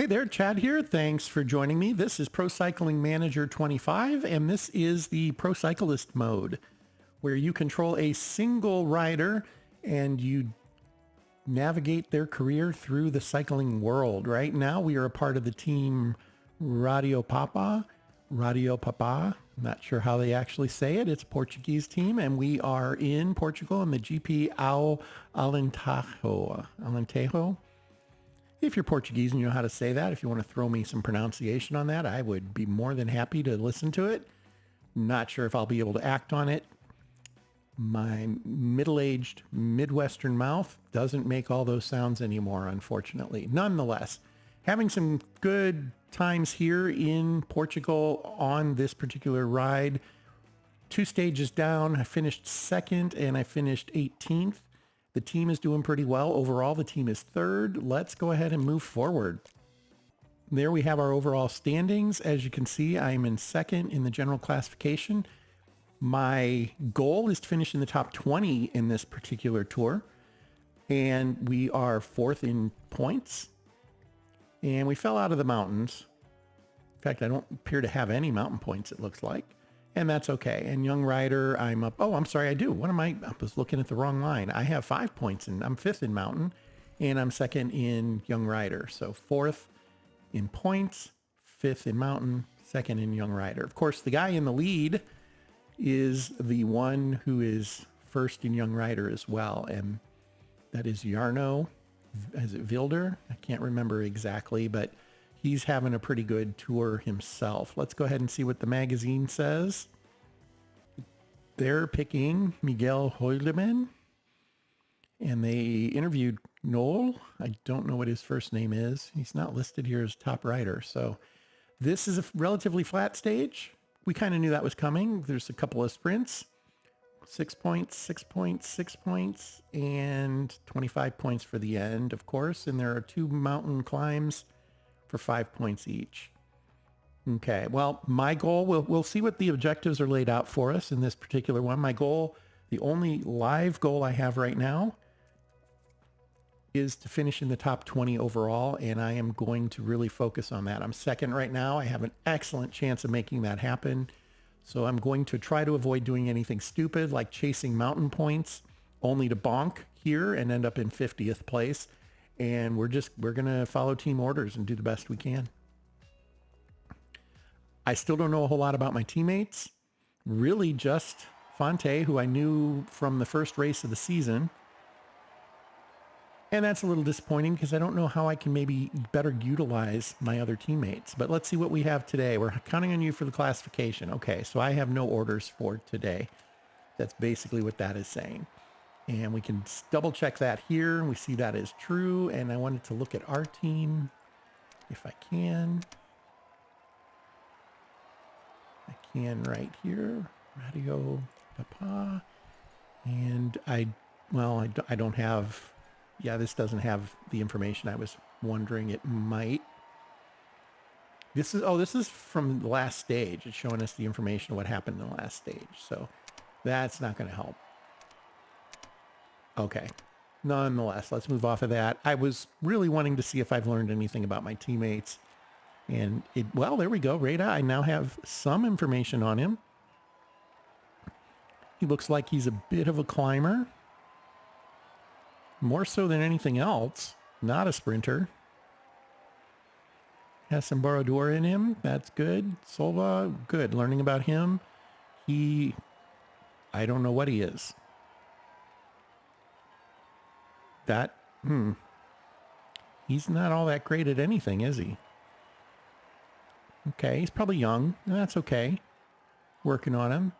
Hey there, Chad here. Thanks for joining me. This is Pro Cycling Manager 25, and this is the Pro Cyclist mode, where you control a single rider and you navigate their career through the cycling world. Right now, we are a part of the team Radio Papa. I'm not sure how they actually say it. It's a Portuguese team, and we are in Portugal in the GP Alentejo. If you're Portuguese and you know how to say that, if you want to throw me some pronunciation on that, I would be more than happy to listen to it. Not sure if I'll be able to act on it. My middle-aged Midwestern mouth doesn't make all those sounds anymore, unfortunately. Nonetheless, having some good times here in Portugal on this particular ride. 2 stages down, I finished second and I finished 18th. The team is doing pretty well. Overall, the team is third. Let's go ahead and move forward. There we have our overall standings. As you can see, I am in second in the general classification. My goal is to finish in the top 20 in this particular tour. And we are fourth in points. And we fell out of the mountains. In fact, I don't appear to have any mountain points, it looks like. And that's okay. And young rider, I'm up. Oh, I'm sorry, I do. What am I? I was looking at the wrong line. I have 5 points and I'm fifth in mountain and I'm second in young rider. So fourth in points, fifth in mountain, second in young rider. Of course, the guy in the lead is the one who is first in young rider as well. And that is Jarno. Is it Vilder? I can't remember exactly, but he's having a pretty good tour himself. Let's go ahead and see what the magazine says. They're picking Miguel Hoyleman, and they interviewed Noel. I don't know what his first name is. He's not listed here as top rider. So this is a relatively flat stage. We kind of knew that was coming. There's a couple of sprints, 6 points, 6 points, 6 points, and 25 points for the end, of course. And there are 2 mountain climbs for 5 points each. Okay, well, my goal, we'll see what the objectives are laid out for us in this particular one. My goal, the only live goal I have right now is to finish in the top 20 overall, and I am going to really focus on that. I'm second right now. I have an excellent chance of making that happen. So I'm going to try to avoid doing anything stupid like chasing mountain points only to bonk here and end up in 50th place. And we're going to follow team orders and do the best we can. I still don't know a whole lot about my teammates. Really just Fonte, who I knew from the first race of the season. And that's a little disappointing because I don't know how I can maybe better utilize my other teammates. But let's see what we have today. We're counting on you for the classification. Okay, so I have no orders for today. That's basically what that is saying. And we can double check that here. We see that is true. And I wanted to look at our team if I can. I can right here. Radio Papa. And I don't have, this doesn't have the information I was wondering it might. This is from the last stage. It's showing us the information of what happened in the last stage. So that's not going to help. Okay. Nonetheless, let's move off of that. I was really wanting to see if I've learned anything about my teammates. And there we go. Rada, I now have some information on him. He looks like he's a bit of a climber. More so than anything else. Not a sprinter. Has some Borodor in him. That's good. Solva, good. Learning about him. I don't know what he is. He's not all that great at anything, is he? Okay, he's probably young. That's okay. Working on him.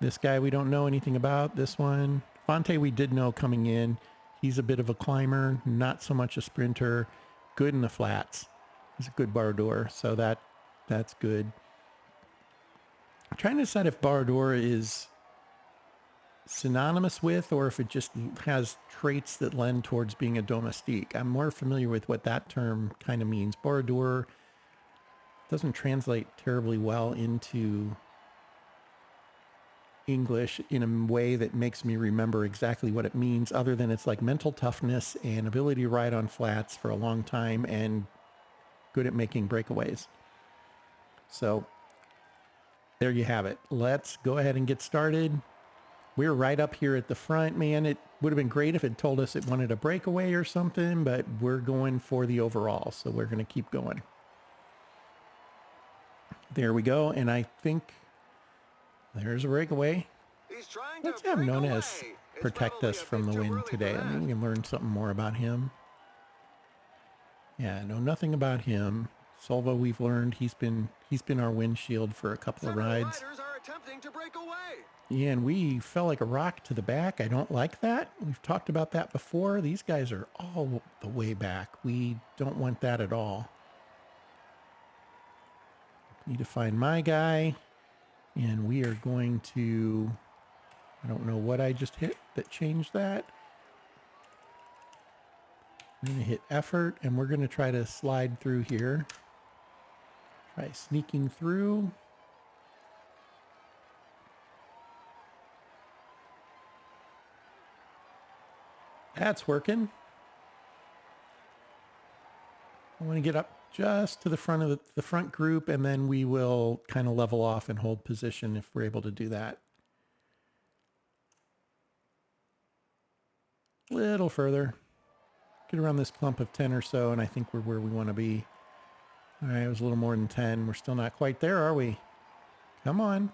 This guy we don't know anything about. This one. Fonte we did know coming in. He's a bit of a climber, not so much a sprinter. Good in the flats. He's a good Borodor, so that's good. I'm trying to decide if Borodor is synonymous with or if it just has traits that lend towards being a domestique. I'm more familiar with what that term kind of means. Borodor doesn't translate terribly well into English in a way that makes me remember exactly what it means, other than it's like mental toughness and ability to ride on flats for a long time and good at making breakaways. So there you have it. Let's go ahead and get started. We're right up here at the front, man. It would have been great if it told us it wanted a breakaway or something, but we're going for the overall. So we're going to keep going. There we go. And I think there's a breakaway. Let's have Nones protect us from the wind today. I mean, we can learn something more about him. Yeah, I know nothing about him. Solva, we've learned he's been our windshield for a couple of rides. Yeah, and we fell like a rock to the back. I don't like that. We've talked about that before. These guys are all the way back. We don't want that at all. Need to find my guy. And we are going to, I don't know what I just hit that changed that. I'm going to hit effort, and we're going to try to slide through here. Try sneaking through. That's working. I want to get up just to the front of the front group, and then we will kind of level off and hold position if we're able to do that. A little further. Get around this clump of 10 or so, and I think we're where we want to be. All right, it was a little more than 10. We're still not quite there, are we? Come on.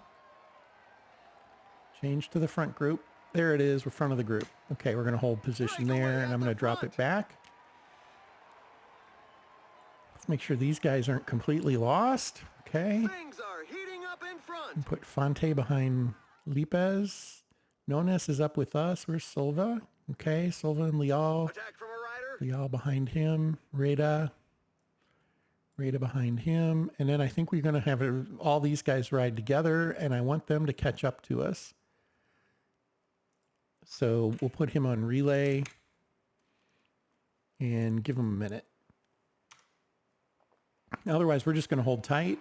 Change to the front group. There it is. We're front of the group. Okay, we're going to hold position there, and I'm going to drop it back. Let's make sure these guys aren't completely lost. Okay. Things are heating up in front. And put Fonte behind Lipez. Nones is up with us. Where's Silva? Okay, Silva and Leal. Attack from a rider. Leal behind him. Rada behind him. And then I think we're going to have all these guys ride together, and I want them to catch up to us. So we'll put him on relay and give him a minute. Otherwise, we're just going to hold tight.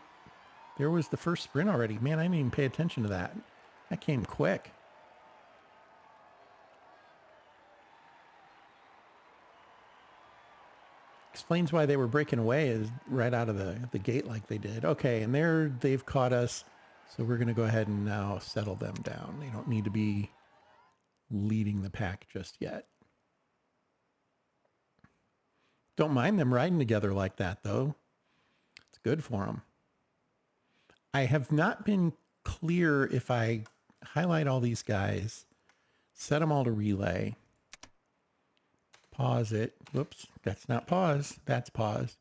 There was the first sprint already. Man, I didn't even pay attention to that. That came quick. Explains why they were breaking away is right out of the gate like they did. Okay, and they've caught us. So we're going to go ahead and now settle them down. They don't need to be leading the pack just yet. Don't mind them riding together like that, though. It's good for them. I have not been clear if I highlight all these guys, set them all to relay, pause it. Whoops, that's not pause. That's pause.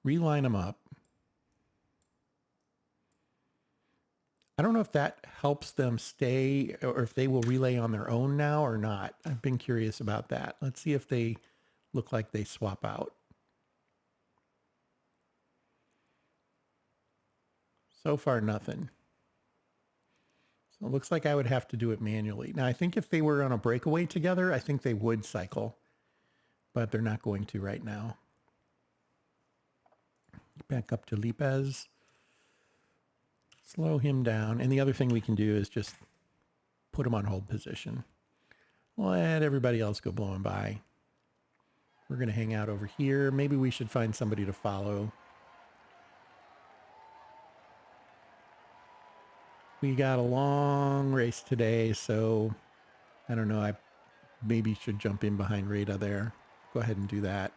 Reline them up. I don't know if that helps them stay or if they will relay on their own now or not. I've been curious about that. Let's see if they look like they swap out. So far, nothing. So it looks like I would have to do it manually. Now, I think if they were on a breakaway together, I think they would cycle, but they're not going to right now. Back up to Lipez. Slow him down. And the other thing we can do is just put him on hold position. Let everybody else go blowing by. We're going to hang out over here. Maybe we should find somebody to follow. We got a long race today, so I don't know. I maybe should jump in behind Rada there. Go ahead and do that.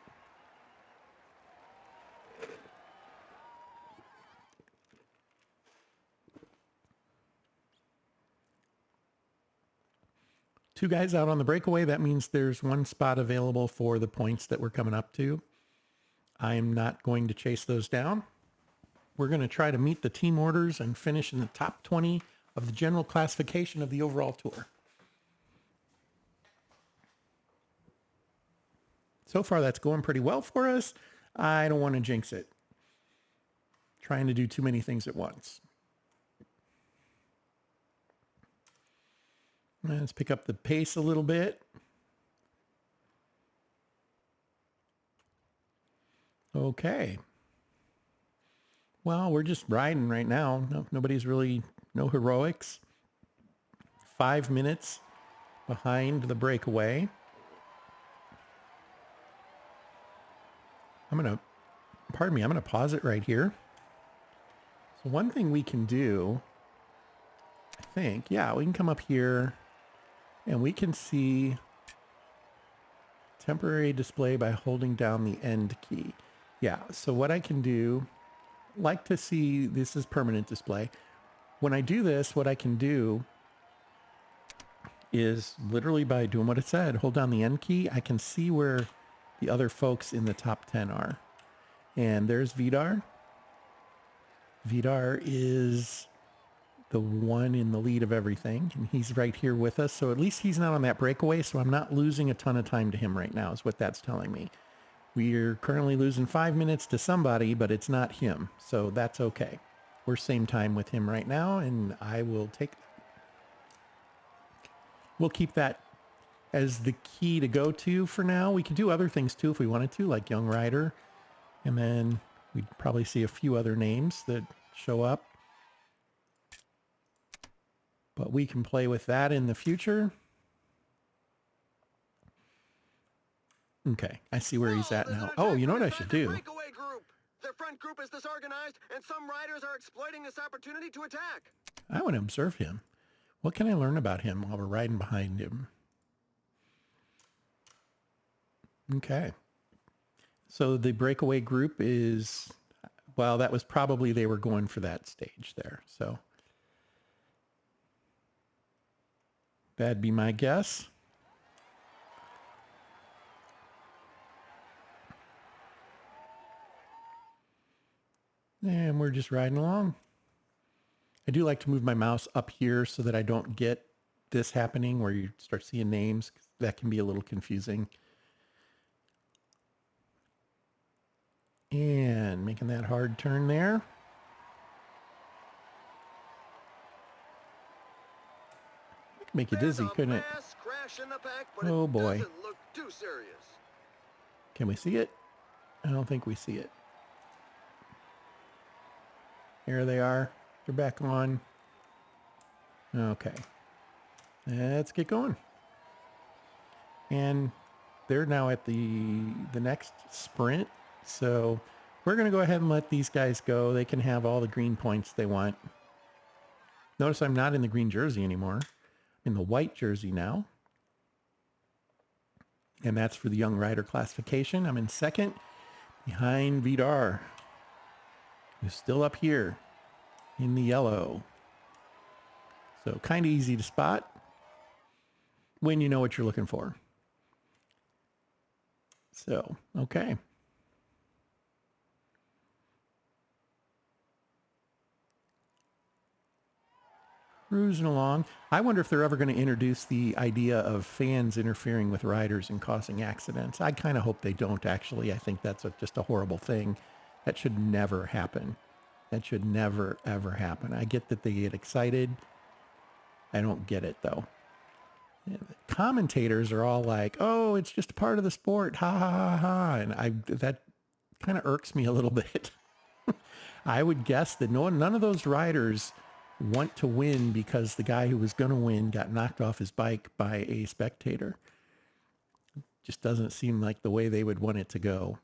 Two guys out on the breakaway. That means there's one spot available for the points that we're coming up to. I'm not going to chase those down. We're going to try to meet the team orders and finish in the top 20 of the general classification of the overall tour. So far, that's going pretty well for us. I don't want to jinx it. Trying to do too many things at once. Let's pick up the pace a little bit. Okay. Well, we're just riding right now. Nobody's really, no heroics. 5 minutes behind the breakaway. Pardon me, I'm going to pause it right here. So one thing we can do, I think, yeah, we can come up here and we can see temporary display by holding down the end key. Yeah, so what I can do, like to see, this is permanent display. When I do this, what I can do is literally by doing what it said, hold down the end key, I can see where the other folks in the top 10 are. And there's Vidar. Vidar is the one in the lead of everything, and he's right here with us. So at least he's not on that breakaway, so I'm not losing a ton of time to him right now, is what that's telling me. We're currently losing 5 minutes to somebody, but it's not him, so that's okay. We're same time with him right now, and I will take that. We'll keep that as the key to go to for now. We could do other things too if we wanted to, like Young Rider, and then we'd probably see a few other names that show up. But we can play with that in the future. Okay, I see where he's at now. Oh, you know what I should do? Breakaway group. Their front group is disorganized, and some riders are exploiting this opportunity to attack. I want to observe him. What can I learn about him while we're riding behind him? Okay. So the breakaway group is, well, that was probably, they were going for that stage there. So that'd be my guess. And we're just riding along. I do like to move my mouse up here so that I don't get this happening where you start seeing names. That can be a little confusing. And making that hard turn there. It could make you dizzy, couldn't it? Oh boy. Doesn't look too serious. Can we see it? I don't think we see it. Here they are. They're back on. Okay. Let's get going. And they're now at the next sprint. So we're going to go ahead and let these guys go. They can have all the green points they want. Notice I'm not in the green jersey anymore. I'm in the white jersey now. And that's for the young rider classification. I'm in second behind Vidar, who's still up here in the yellow. So kind of easy to spot when you know what you're looking for. So, okay. Cruising along. I wonder if they're ever going to introduce the idea of fans interfering with riders and causing accidents. I kind of hope they don't, actually. I think that's just a horrible thing. That should never happen. That should never, ever happen. I get that they get excited. I don't get it, though. Yeah, the commentators are all like, oh, it's just a part of the sport. Ha, ha, ha, ha. And that kind of irks me a little bit. I would guess that none of those riders want to win because the guy who was going to win got knocked off his bike by a spectator. Just doesn't seem like the way they would want it to go.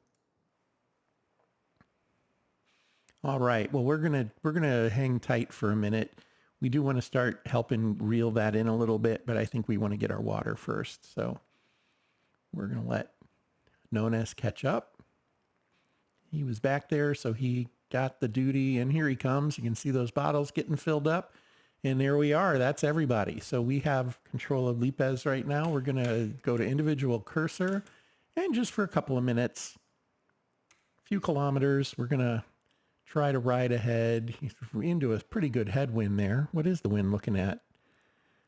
All right. Well, we're gonna hang tight for a minute. We do want to start helping reel that in a little bit, but I think we want to get our water first. So we're gonna let Nones catch up. He was back there, so he got the duty, and here he comes. You can see those bottles getting filled up, and there we are. That's everybody. So we have control of Lipez right now. We're gonna go to individual cursor, and just for a couple of minutes, a few kilometers, we're gonna try to ride ahead. He's into a pretty good headwind there. What is the wind looking at?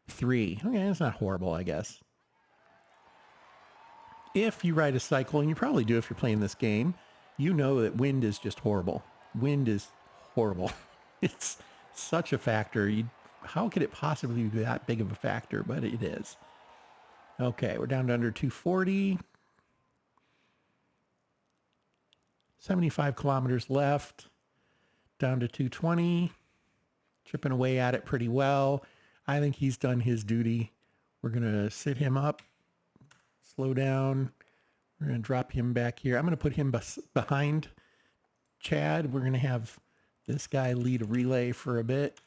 3. Okay, it's not horrible, I guess. If you ride a cycle, and you probably do if you're playing this game, you know that wind is just horrible. Wind is horrible. It's such a factor. How could it possibly be that big of a factor? But it is. Okay, we're down to under 240. 75 kilometers left. Down to 220. Chipping away at it pretty well. I think he's done his duty. We're going to sit him up, slow down. We're going to drop him back here. I'm going to put him behind Chad. We're going to have this guy lead a relay for a bit.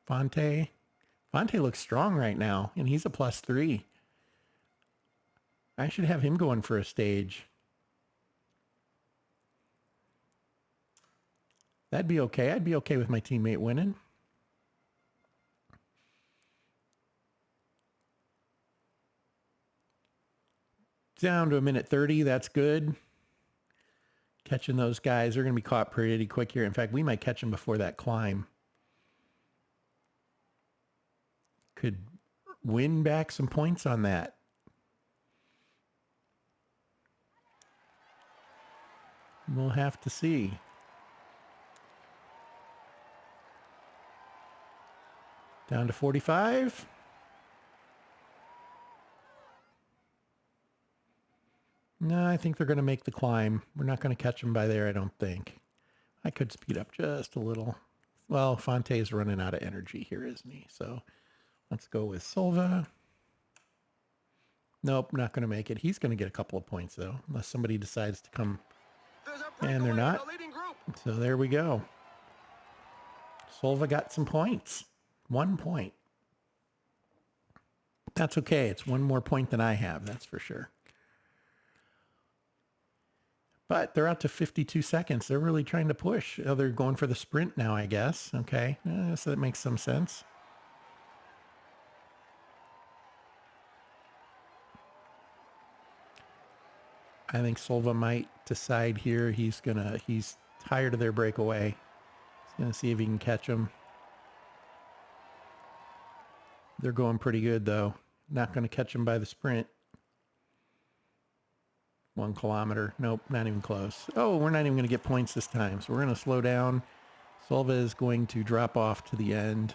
Fonte looks strong right now, and he's a +3. I should have him going for a stage. That'd be okay. I'd be okay with my teammate winning. Down to 1:30. That's good. Catching those guys. They're going to be caught pretty quick here. In fact, we might catch them before that climb. Could win back some points on that. We'll have to see. Down to 45. No, I think they're going to make the climb. We're not going to catch them by there, I don't think. I could speed up just a little. Well, Fonte's running out of energy here, isn't he? So let's go with Silva. Nope, not going to make it. He's going to get a couple of points, though, unless somebody decides to come. And they're not. So there we go. Silva got some points. 1 point. That's okay. It's one more point than I have, that's for sure. But they're out to 52 seconds. They're really trying to push. Oh, they're going for the sprint now, I guess. Okay, so that makes some sense. I think Silva might decide here he's tired of their breakaway. He's gonna see if he can catch them. They're going pretty good though. Not gonna catch them by the sprint. 1 kilometer. Nope, not even close. Oh, we're not even gonna get points this time. So we're gonna slow down. Silva is going to drop off to the end.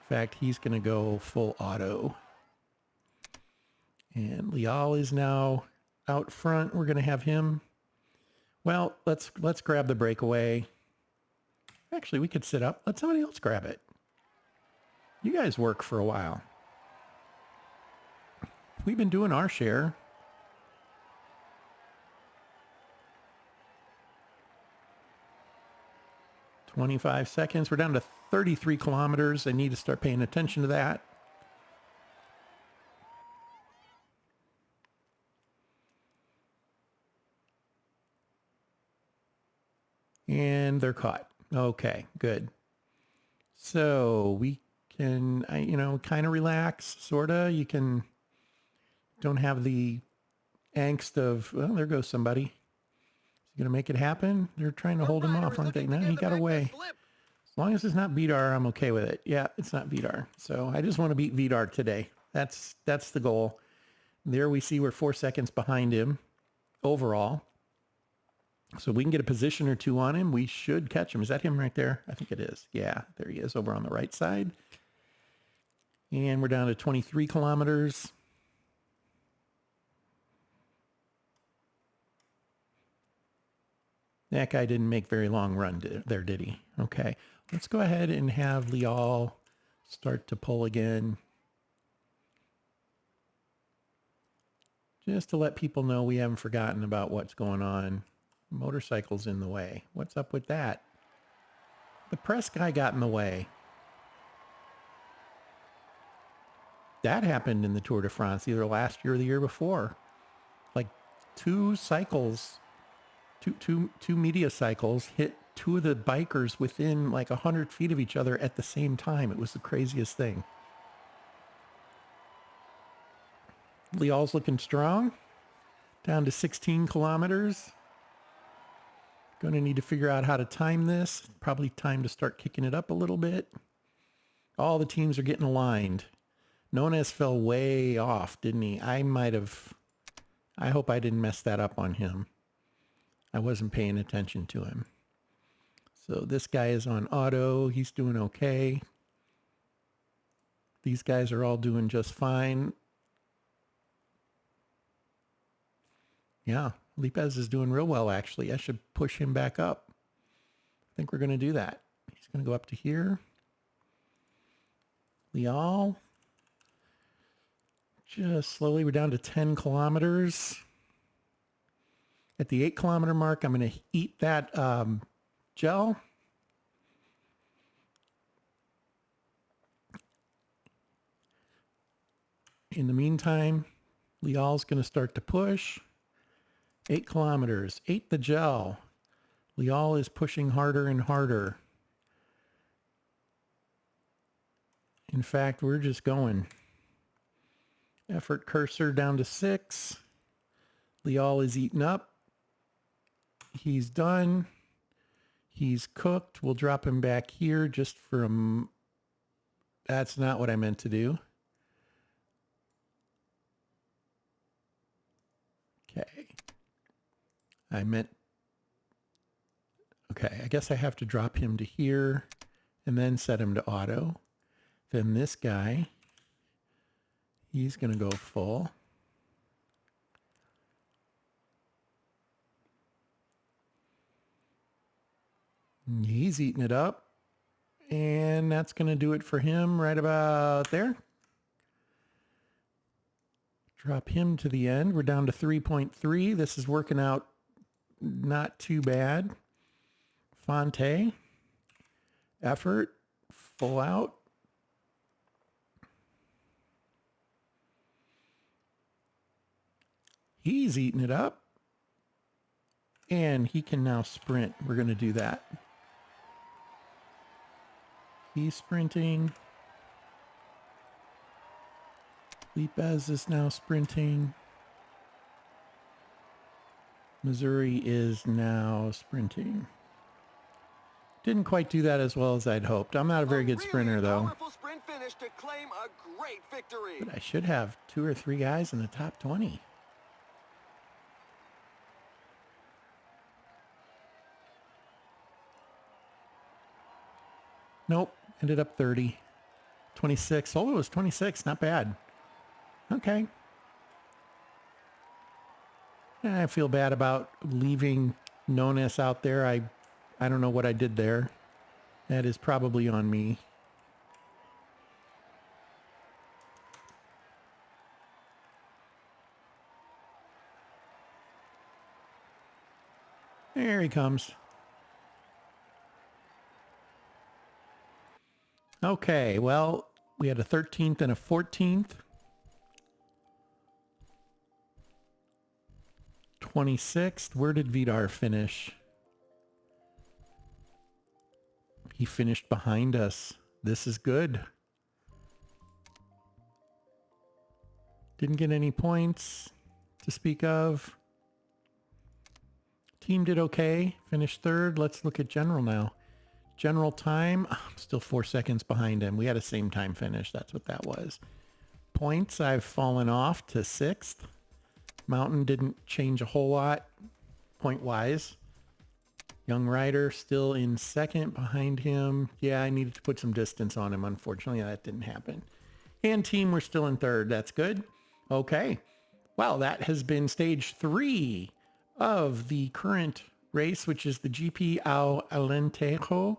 In fact, he's gonna go full auto. And Leal is now out front. We're going to have him. Well, let's grab the breakaway. Actually, we could sit up. Let somebody else grab it. You guys work for a while. We've been doing our share. "25 seconds. We're down to 33 kilometers. I need to start paying attention to that. And they're caught. Okay, good. So we can, kind of relax, sort of. You don't have the angst of, well, there goes somebody. Is he going to make it happen? They're trying to hold him off, aren't they? No, he got away. As long as it's not Vidar, I'm okay with it. Yeah, it's not Vidar. So I just want to beat Vidar today. That's the goal. There we see we're 4 seconds behind him overall. So we can get a position or two on him. We should catch him. Is that him right there? I think it is. Yeah, there he is over on the right side. And we're down to 23 kilometers. That guy didn't make very long run there, did he? Okay. Let's go ahead and have Leal start to pull again. Just to let people know we haven't forgotten about what's going on. Motorcycle's in the way. What's up with that? The press guy got in the way. That happened in the Tour de France either last year or the year before. Like two media cycles hit two of the bikers within like 100 feet of each other at the same time. It was the craziest thing. Leal's looking strong. Down to 16 kilometers. Going to need to figure out how to time this. Probably time to start kicking it up a little bit. All the teams are getting aligned. Nunez fell way off, didn't he? I hope I didn't mess that up on him. I wasn't paying attention to him. So this guy is on auto. He's doing okay. These guys are all doing just fine. Yeah, Lopez is doing real well, actually. I should push him back up. I think we're going to do that. He's going to go up to here. Leal. Just slowly, we're down to 10 kilometers. At the 8 kilometer mark, I'm going to eat that gel. In the meantime, Leal's going to start to push. 8 kilometers, ate the gel. Leal is pushing harder and harder. In fact, we're just going. Effort cursor down to 6. Leal is eaten up. He's done. He's cooked. We'll drop him back here just from... That's not what I meant to do. Okay. Okay, I guess I have to drop him to here and then set him to auto. Then this guy, he's going to go full. He's eating it up. And that's going to do it for him right about there. Drop him to the end. We're down to 3.3. This is working out not too bad. Fonte. Effort. Full out. He's eating it up. And he can now sprint. We're going to do that. He's sprinting. Lipez is now sprinting. Missouri is now sprinting. Didn't quite do that as well as I'd hoped. I'm not a very good sprinter, though. Sprint finish to claim a great victory. But I should have 2 or 3 guys in the top 20. Nope. Ended up 30. 26. Oh, it was 26. Not bad. Okay. I feel bad about leaving Nones out there. I don't know what I did there. That is probably on me. There he comes. Okay, well, we had a 13th and a 14th. 26th. Where did Vidar finish? He finished behind us. This is good. Didn't get any points to speak of. Team did okay. Finished 3rd. Let's look at general now. General time, I'm still 4 seconds behind him. We had a same time finish. That's what that was. Points, I've fallen off to 6th. Mountain didn't change a whole lot point-wise. Young Rider still in 2nd behind him. Yeah, I needed to put some distance on him. Unfortunately, that didn't happen. And team, we're still in 3rd. That's good. Okay. Well, that has been stage 3 of the current race, which is the GP ao Alentejo.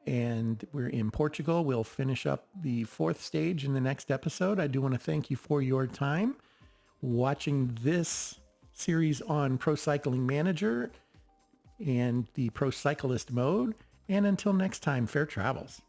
And we're in Portugal. We'll finish up the 4th stage in the next episode. I do want to thank you for your time watching this series on Pro Cycling Manager and the Pro Cyclist mode. And until next time, fair travels.